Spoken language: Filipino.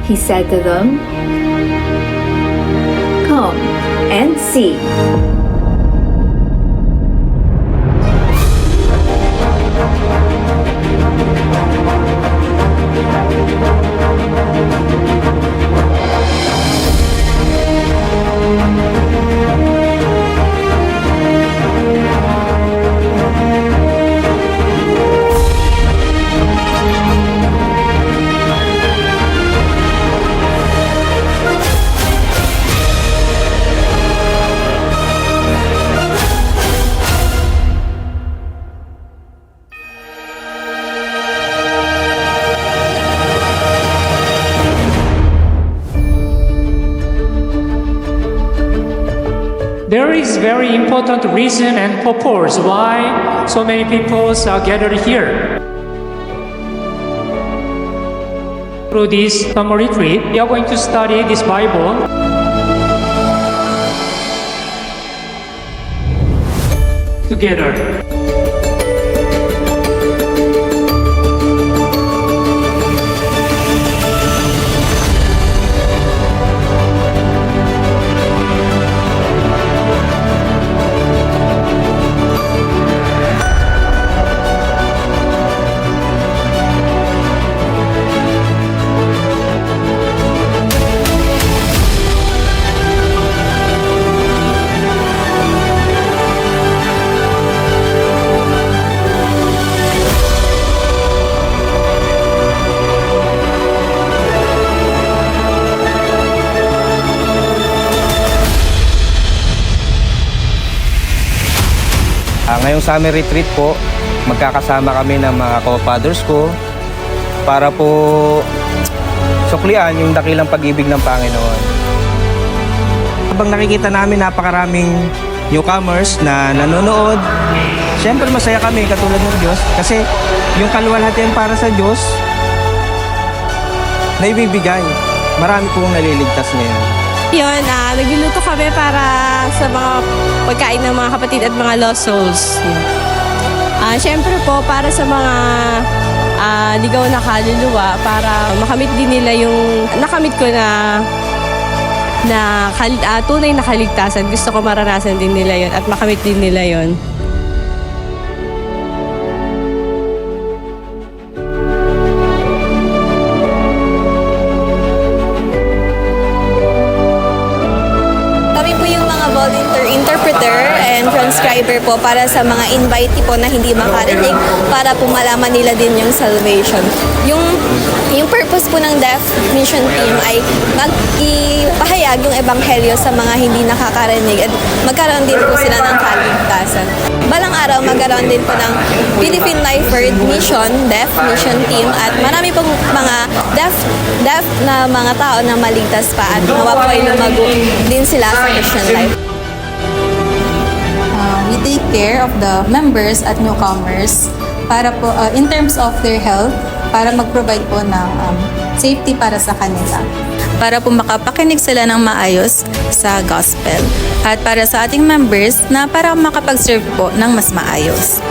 He said to them, "Come and see." There is very important reason and purpose why so many people are gathered here. Through this summer retreat, we are going to study this Bible together. Ngayong summer retreat po, magkakasama kami ng mga co-fathers ko para po suklian yung dakilang pag-ibig ng Panginoon. Habang nakikita namin napakaraming newcomers na nanonood, siyempre masaya kami katulad ng Diyos kasi yung kaluwalhatian para sa Diyos na ibibigay. Marami pong naliligtas ngayon. Yun, nagluluto kami para sa mga pagkain ng mga kapatid at mga lost souls. Siyempre po, para sa mga ligaw na kaluluwa, para makamit din nila yung nakamit ko na tunay na kaligtasan. Gusto ko maranasan din nila yun at makamit din nila yun. Volunteer interpreter and transcriber po para sa mga invitee po na hindi makarinig para po malaman nila din yung salvation. Yung purpose po ng Deaf Mission Team ay ipahayag yung ebanghelyo sa mga hindi nakakarinig at magkaroon din po sila ng kaligtasan. Balang araw magkaroon din po ng Philippine Life Word Mission, Deaf Mission Team at marami pong mga deaf na mga tao na maligtas pa at nawa po ay lumago din sila sa Christian life. We take care of the members at newcomers para po in terms of their health para mag-provide po ng safety para sa kanila. Para po makapakinig sila ng maayos sa gospel at para sa ating members na para makapag-serve po ng mas maayos.